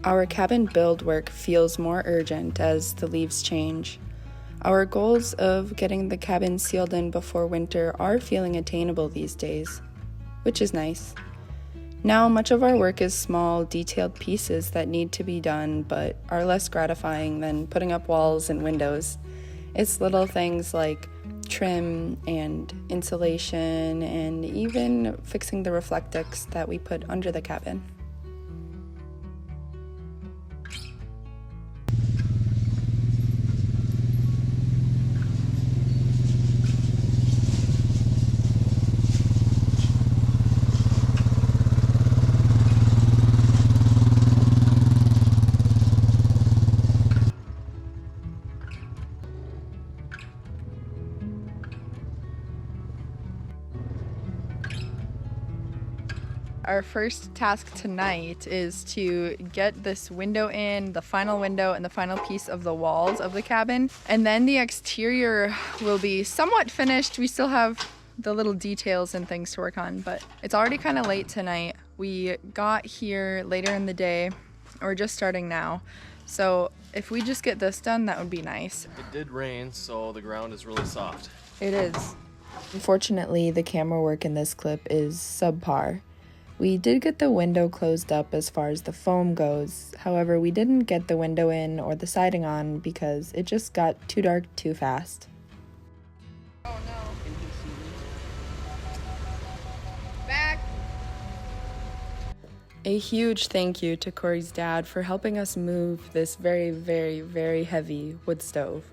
Our cabin build work feels more urgent as the leaves change. Our goals of getting the cabin sealed in before winter are feeling attainable these days, which is nice. Now, much of our work is small, detailed pieces that need to be done but are less gratifying than putting up walls and windows. It's little things like trim and insulation and even fixing the reflectix that we put under the cabin. Our first task tonight is to get this window in, the final window and the final piece of the walls of the cabin. And then the exterior will be somewhat finished. We still have the little details and things to work on, but it's already kind of late tonight. We got here later in the day. We're just starting now. So if we just get this done, that would be nice. It did rain, so the ground is really soft. It is. Unfortunately, the camera work in this clip is subpar. We did get the window closed up as far as the foam goes. However, we didn't get the window in or the siding on because it just got too dark too fast. Oh no. Back. A huge thank you to Corey's dad for helping us move this very, very, very heavy wood stove.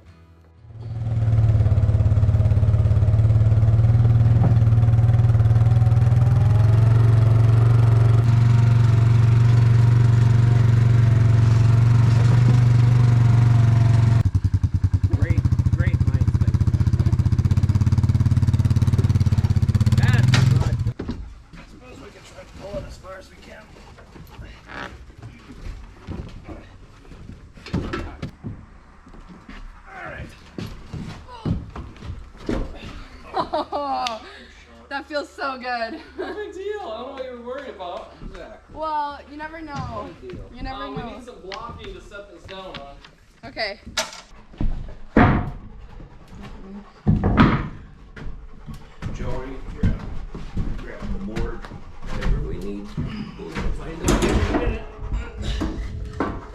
Oh, that feels so good. No big deal. I don't know what you're worried about. Well, you never know. You never know. We need some blocking to set this down on. Okay. Jodi, grab the board, whatever we need. We'll find out in a minute.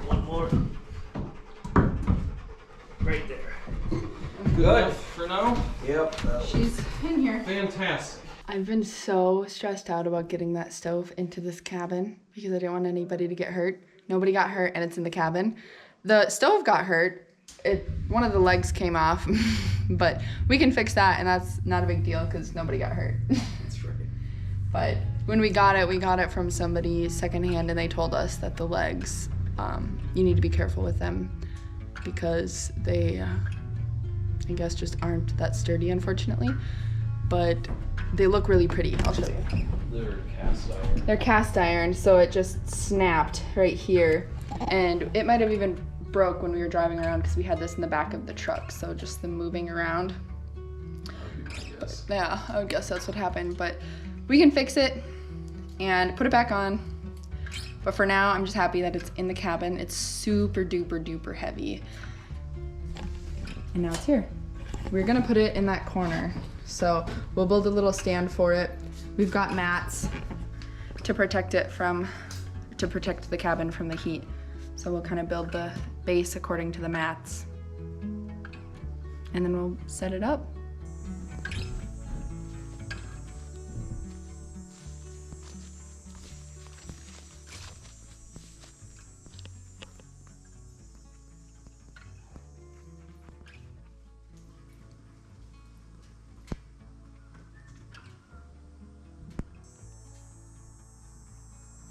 One more. Right there. Good. For now? Yep. She's in here. Fantastic. I've been so stressed out about getting that stove into this cabin because I didn't want anybody to get hurt. Nobody got hurt and it's in the cabin. The stove got hurt. One of the legs came off, but we can fix that and that's not a big deal because nobody got hurt. That's right. But when we got it from somebody secondhand and they told us that the legs, you need to be careful with them because they, I guess, just aren't that sturdy, unfortunately. But they look really pretty. I'll show you. They're cast iron. They're cast iron, so it just snapped right here. And it might have even broke when we were driving around because we had this in the back of the truck. So just them moving around. But, yeah, I would guess that's what happened. But we can fix it and put it back on. But for now, I'm just happy that it's in the cabin. It's super duper duper heavy. And now it's here. We're gonna put it in that corner. So we'll build a little stand for it. We've got mats to protect it to protect the cabin from the heat. So we'll kind of build the base according to the mats. And then we'll set it up.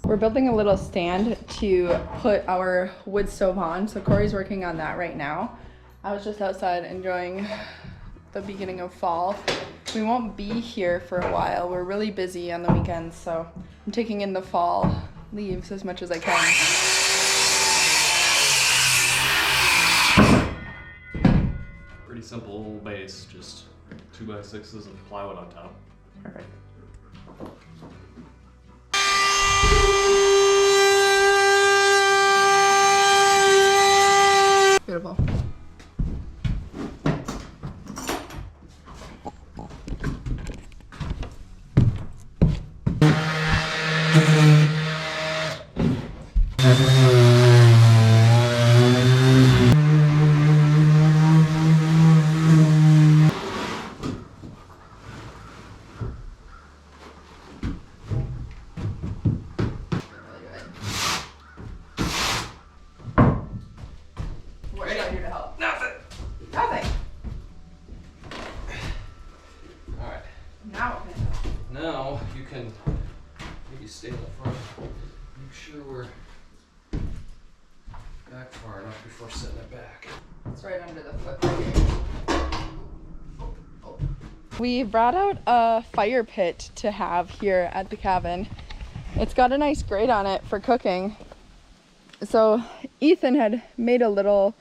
We're building a little stand to put our wood stove on. So Corey's working on that right now. I was just outside enjoying the beginning of fall. We won't be here for a while. We're really busy on the weekends, so I'm taking in the fall leaves as much as I can. Pretty simple base, just 2x6s and plywood on top. Perfect. We brought out a fire pit to have here at the cabin. It's got a nice grate on it for cooking. So Ethan had made a little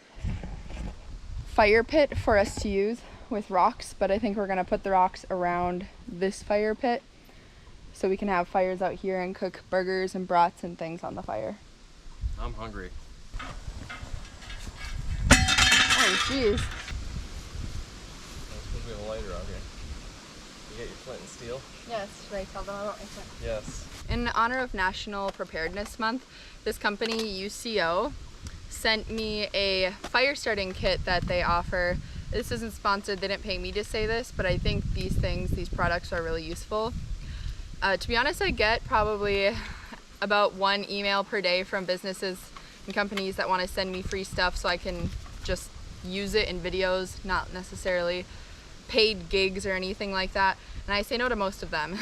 fire pit for us to use with rocks, but I think we're gonna put the rocks around this fire pit so we can have fires out here and cook burgers and brats and things on the fire. I'm hungry. Oh jeez. That's because we have a lighter out here. You get your flint and steel? Yes, should I tell them about my flint? Yes. In honor of National Preparedness Month, this company, UCO, sent me a fire starting kit that they offer. This isn't sponsored, they didn't pay me to say this, but I think these products are really useful. To be honest, I get probably about 1 email per day from businesses and companies that want to send me free stuff so I can just use it in videos, not necessarily paid gigs or anything like that. And I say no to most of them.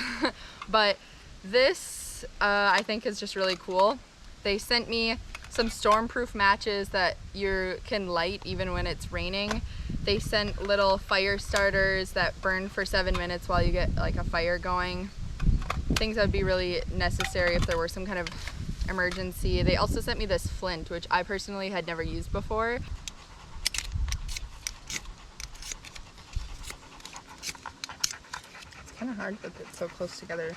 But this, I think, is just really cool. They sent me some stormproof matches that you can light even when it's raining. They sent little fire starters that burn for 7 minutes while you get like a fire going. Things that would be really necessary if there were some kind of emergency. They also sent me this flint, which I personally had never used before. It's kind of hard with it so close together.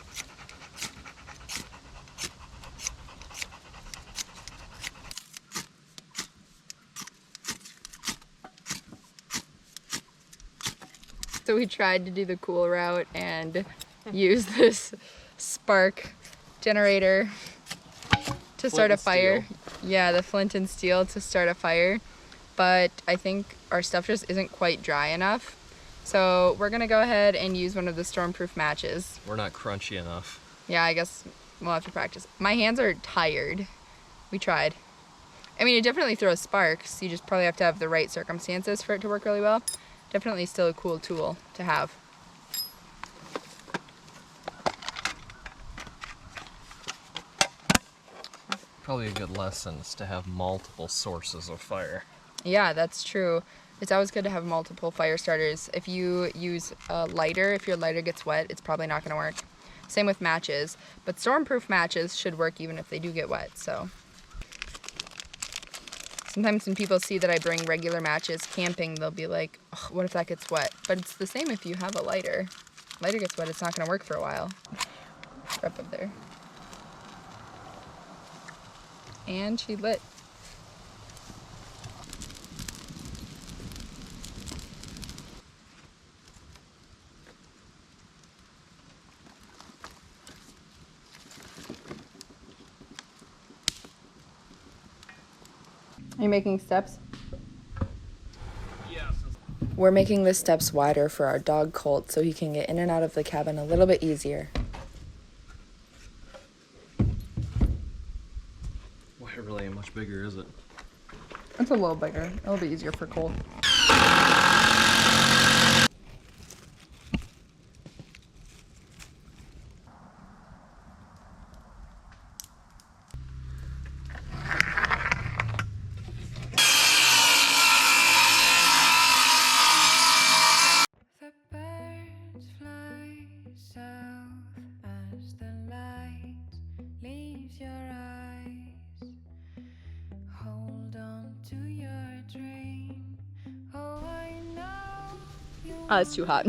So we tried to do the cool route and use this spark generator to start a fire. Yeah, the flint and steel to start a fire. But I think our stuff just isn't quite dry enough. So we're gonna go ahead and use one of the stormproof matches. We're not crunchy enough. Yeah, I guess we'll have to practice. My hands are tired. We tried. I mean, it definitely throws sparks. You just probably have to have the right circumstances for it to work really well. Definitely still a cool tool to have. Probably a good lesson is to have multiple sources of fire. Yeah, that's true. It's always good to have multiple fire starters. If you use a lighter, if your lighter gets wet, it's probably not going to work. Same with matches, but stormproof matches should work even if they do get wet, so. Sometimes when people see that I bring regular matches camping, they'll be like, oh, what if that gets wet? But it's the same if you have a lighter. Lighter gets wet, it's not going to work for a while. Up there. And she lit. Are you making steps? Yes. We're making the steps wider for our dog Colt so he can get in and out of the cabin a little bit easier. Well, it really ain't much bigger, is it? It's a little bigger. It'll be easier for Colt. Oh, it's too hot.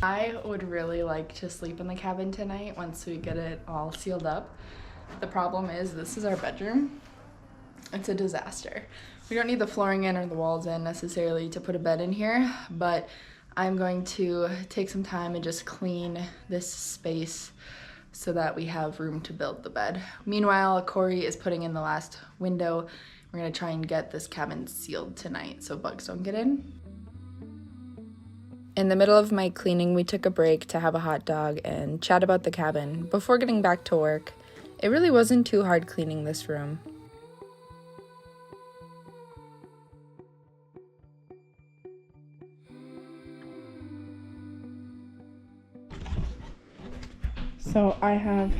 I would really like to sleep in the cabin tonight once we get it all sealed up. The problem is this is our bedroom. It's a disaster. We don't need the flooring in or the walls in necessarily to put a bed in here, but I'm going to take some time and just clean this space so that we have room to build the bed. Meanwhile, Corey is putting in the last window. We're gonna try and get this cabin sealed tonight so bugs don't get in. In the middle of my cleaning, we took a break to have a hot dog and chat about the cabin before getting back to work. It really wasn't too hard cleaning this room. So I have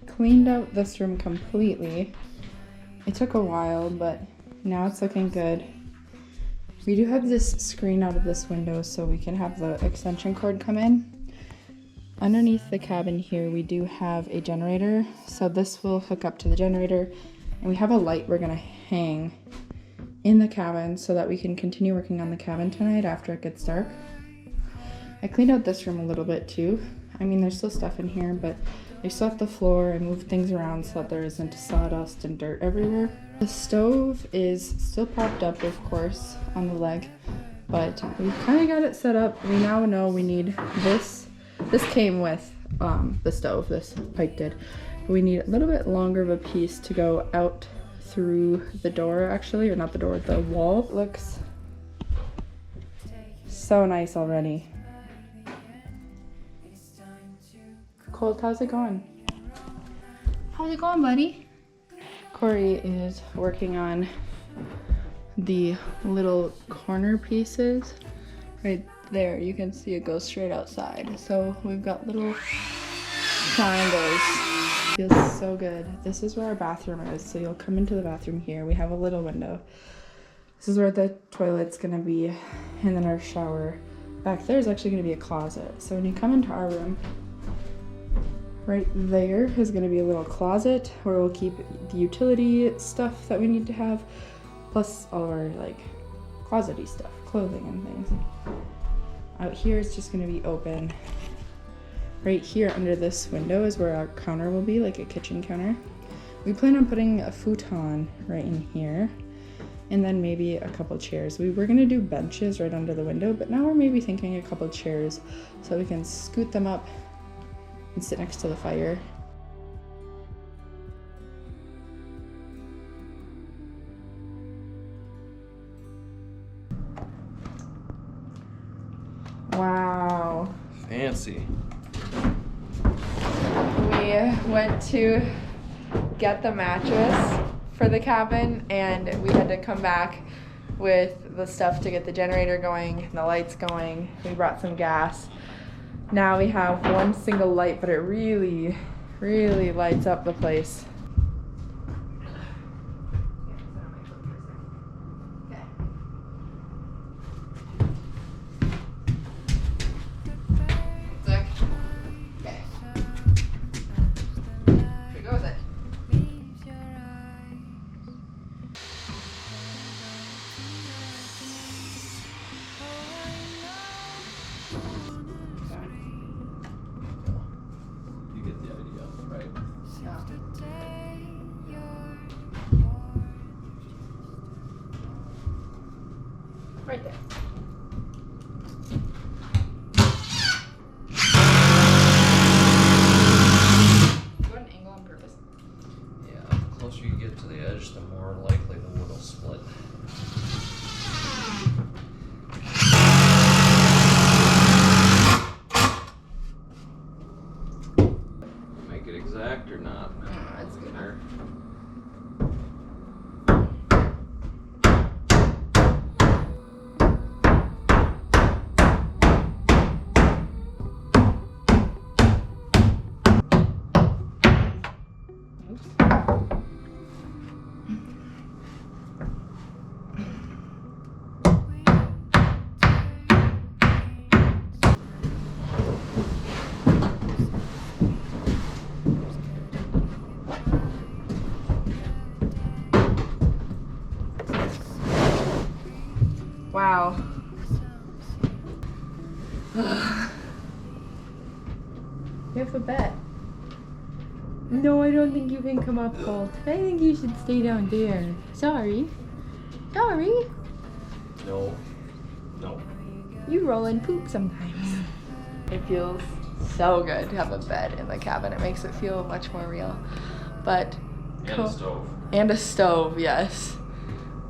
cleaned out this room completely. It took a while, but now it's looking good. We do have this screen out of this window so we can have the extension cord come in. Underneath the cabin here, we do have a generator. So this will hook up to the generator, and we have a light we're gonna hang in the cabin so that we can continue working on the cabin tonight after it gets dark. I cleaned out this room a little bit too. I mean, there's still stuff in here, but I swept the floor and moved things around so that there isn't sawdust and dirt everywhere. The stove is still propped up, of course, on the leg, but we kind of got it set up. We now know we need this. This came with the stove, this pipe did. We need a little bit longer of a piece to go out through the door, actually, or not the door, the wall. Looks so nice already. Colt, how's it going? How's it going, buddy? Corey is working on the little corner pieces. Right there, you can see it goes straight outside. So we've got little triangles. Feels so good. This is where our bathroom is. So you'll come into the bathroom here. We have a little window. This is where the toilet's gonna be, and then our shower. Back there is actually gonna be a closet. So when you come into our room, right there is going to be a little closet where we'll keep the utility stuff that we need to have, plus all our like closet-y stuff, clothing and things. Out here it's just going to be open. Right here under this window is where our counter will be, like a kitchen counter. We plan on putting a futon right in here, and then maybe a couple chairs. We were going to do benches right under the window, but now we're maybe thinking a couple chairs so we can scoot them up and sit next to the fire. Wow. Fancy. We went to get the mattress for the cabin, and we had to come back with the stuff to get the generator going, the lights going. We brought some gas. Now we have one single light, but it really, really lights up the place. Zach. Okay. Here we go with it. Right there. Go at an angle on purpose. Yeah, the closer you get to the edge, the more likely the wood will split. Make it exact or not? That's good. There. Wow. You have a bet. No, I don't think you can come up, Colt. I think you should stay down there. Sorry. Sorry. No. No. You roll in poop sometimes. It feels so good to have a bed in the cabin. It makes it feel much more real. But And a stove. And a stove, yes.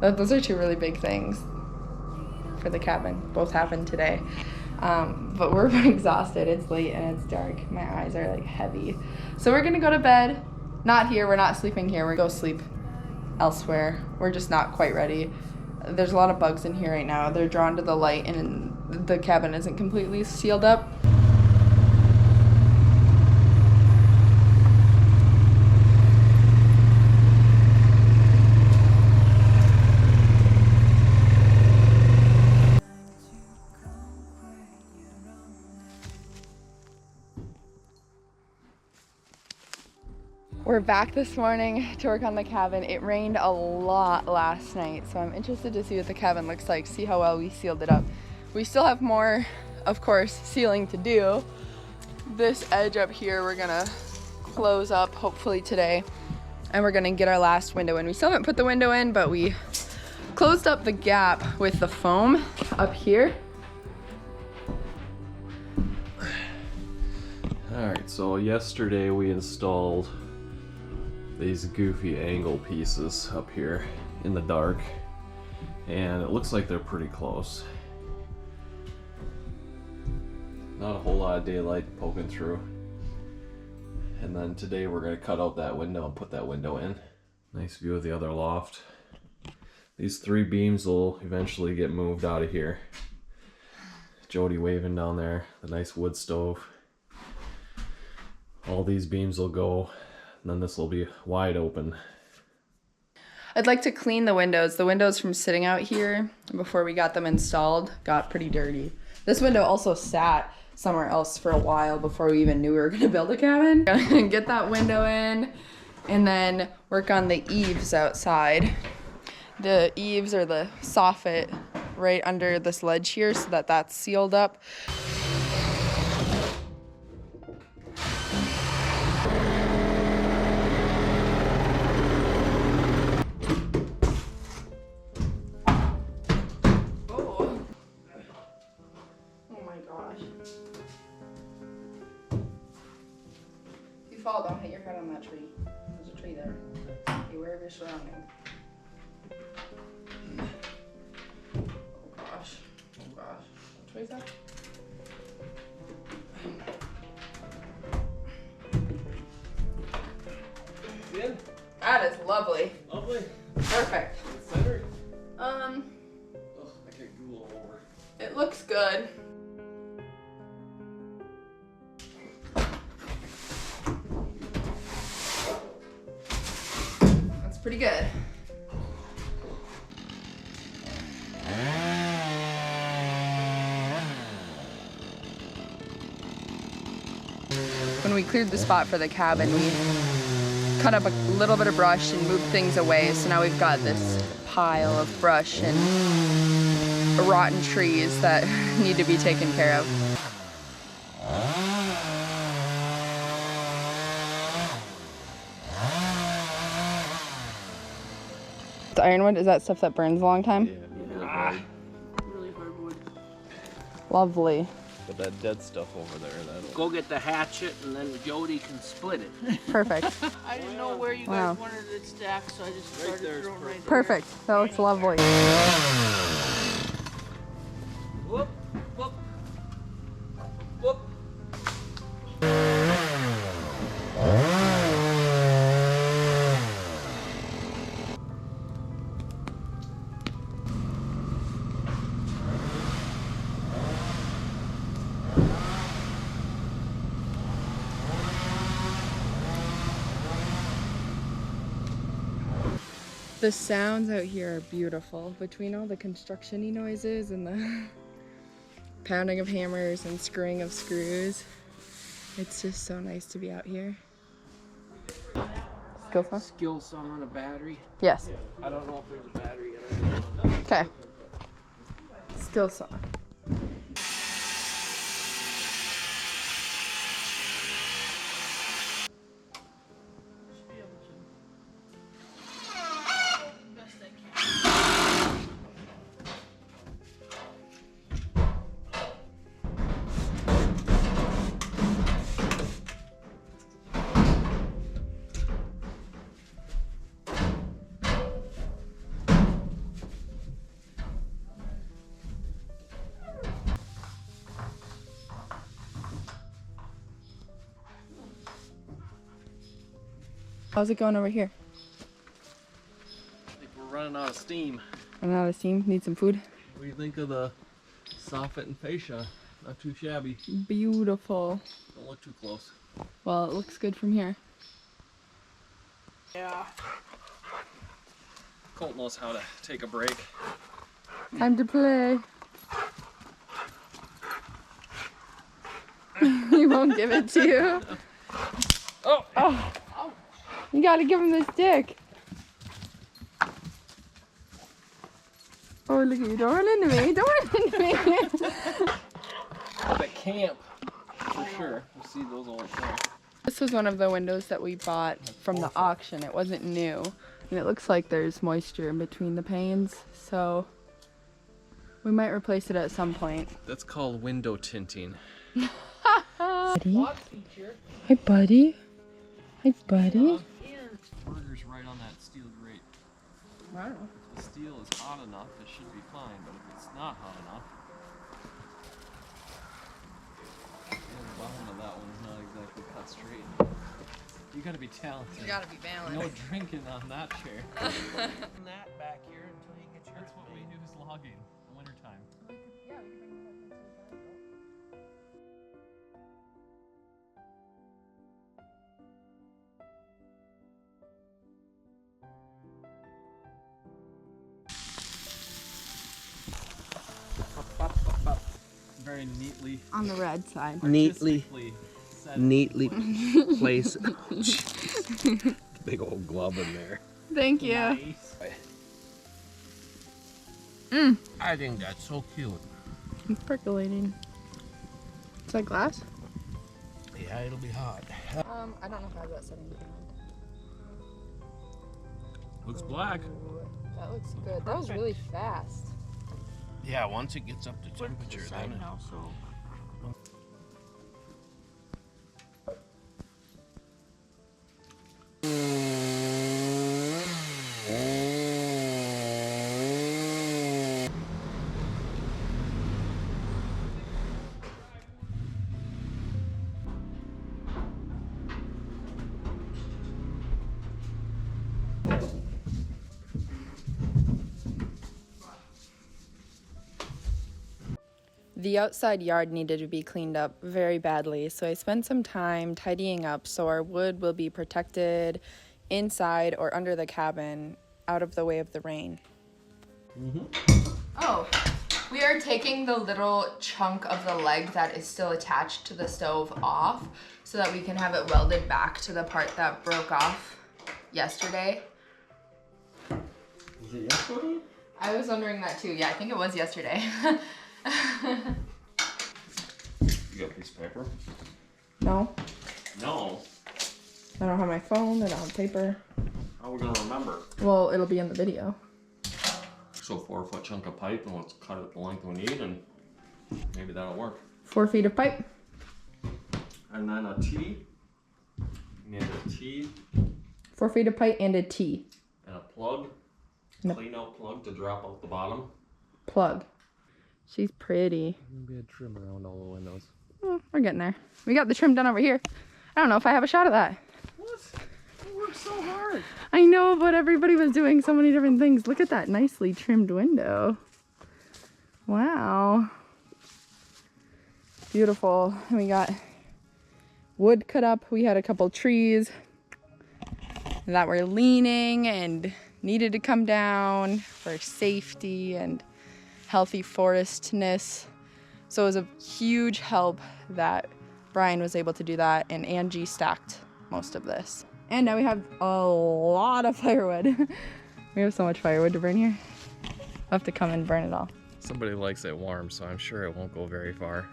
Those are two really big things for the cabin. Both happened today. But we're exhausted. It's late and it's dark. My eyes are like heavy. So we're gonna go to bed. Not here, we're not sleeping here. We're gonna go sleep elsewhere. We're just not quite ready. There's a lot of bugs in here right now. They're drawn to the light and the cabin isn't completely sealed up. We're back this morning to work on the cabin. It rained a lot last night, so I'm interested to see what the cabin looks like, see how well we sealed it up. We still have more, of course, sealing to do. This edge up here we're gonna close up hopefully today, and we're gonna get our last window in. We still haven't put the window in, but we closed up the gap with the foam up here. Alright, so yesterday we installed these goofy angle pieces up here in the dark, and it looks like they're pretty close. Not a whole lot of daylight poking through. And then today we're going to cut out that window and put that window in. Nice view of the other loft. These 3 beams will eventually get moved out of here. Jodi waving down there, the nice wood stove. All these beams will go, and then this will be wide open. I'd like to clean the windows. The windows from sitting out here before we got them installed got pretty dirty. This window also sat somewhere else for a while before we even knew we were gonna build a cabin. Gonna get that window in and then work on the eaves outside. The eaves or the soffit right under this ledge here so that that's sealed up. Fall, don't hit your head on that tree. There's a tree there. Be aware of your surroundings. Oh gosh. Oh gosh. Which way is that? Good? That is lovely. Lovely. Perfect. Center? Um, Oh, I can't Google over. it looks good. Pretty good. When we cleared the spot for the cabin, we cut up a little bit of brush and moved things away. So now we've got this pile of brush and rotten trees that need to be taken care of. The ironwood, is that stuff that burns a long time? Yeah, Really hard wood. Lovely. but that dead stuff over there, that'll... Go get the hatchet and then Jodi can split it. Perfect. I didn't know where you Wow. guys wanted it stacked, so I just Right started there's throwing right there. Perfect. That looks lovely. Whoop, whoop, whoop. The sounds out here are beautiful. Between all the construction-y noises and the pounding of hammers and screwing of screws, it's just so nice to be out here. Go for it. Skill song on a battery. Yes. I don't know if there's a battery in it. Okay. Still song. Should be able to. Best I can. How's it going over here? I think we're running out of steam. Running out of steam? Need some food? What do you think of the soffit and fascia? Not too shabby. Beautiful. Don't look too close. Well, it looks good from here. Yeah. Colt knows how to take a break. Time to play. He won't give it to you. Oh! Oh. You gotta give him the stick. Oh, look at you. Don't run into me. Don't run into me. At camp, for sure. You see those all the time. This was one of the windows that we bought from the auction. It wasn't new. And it looks like there's moisture in between the panes. So we might replace it at some point. That's called window tinting. Buddy? Hey, buddy. Hey, buddy. Burger's right on that steel grate. I don't know. If the steel is hot enough, it should be fine. But if it's not hot enough, the bottom of that one's not exactly cut straight. You gotta be talented. You gotta be balanced. No drinking on that chair. That back here until you get your. That's what we do is logging in the wintertime. Very neatly, On the red side. Neatly artistically set. place. Big old glove in there. Thank you. Nice. I think that's so cute. It's percolating. Is that glass? Yeah, it'll be hot. I don't know if I have that setting turned. Looks black. That looks good. That was really fast. Yeah, once it gets up to temperature, then now, so. The outside yard needed to be cleaned up very badly, so I spent some time tidying up so our wood will be protected inside or under the cabin out of the way of the rain. Oh, we are taking the little chunk of the leg that is still attached to the stove off so that we can have it welded back to the part that broke off yesterday. Was it yesterday? I was wondering that too. Yeah, I think it was yesterday. You got a piece of paper? No, No. I don't have my phone, I don't have paper. How are we gonna remember? Well, it'll be in the video. So 4-foot chunk of pipe, and let's cut it the length we need, and maybe that'll work. 4 feet of pipe. And then a T. You need a T 4 feet of pipe and a T. and a plug. Nope. Clean out plug to drop out the bottom. Plug. She's pretty. Maybe a trim around all the windows. We're getting there. We got the trim done over here. I don't know if I have a shot of that. What? You worked so hard. I know, but everybody was doing so many different things. Look at that nicely trimmed window. Wow. Beautiful. And we got wood cut up. We had a couple trees that were leaning and needed to come down for safety and healthy forestness. So it was a huge help that Brian was able to do that, and Angie stacked most of this. And now we have a lot of firewood. We have so much firewood to burn here. We'll have to come and burn it all. Somebody likes it warm, so I'm sure it won't go very far.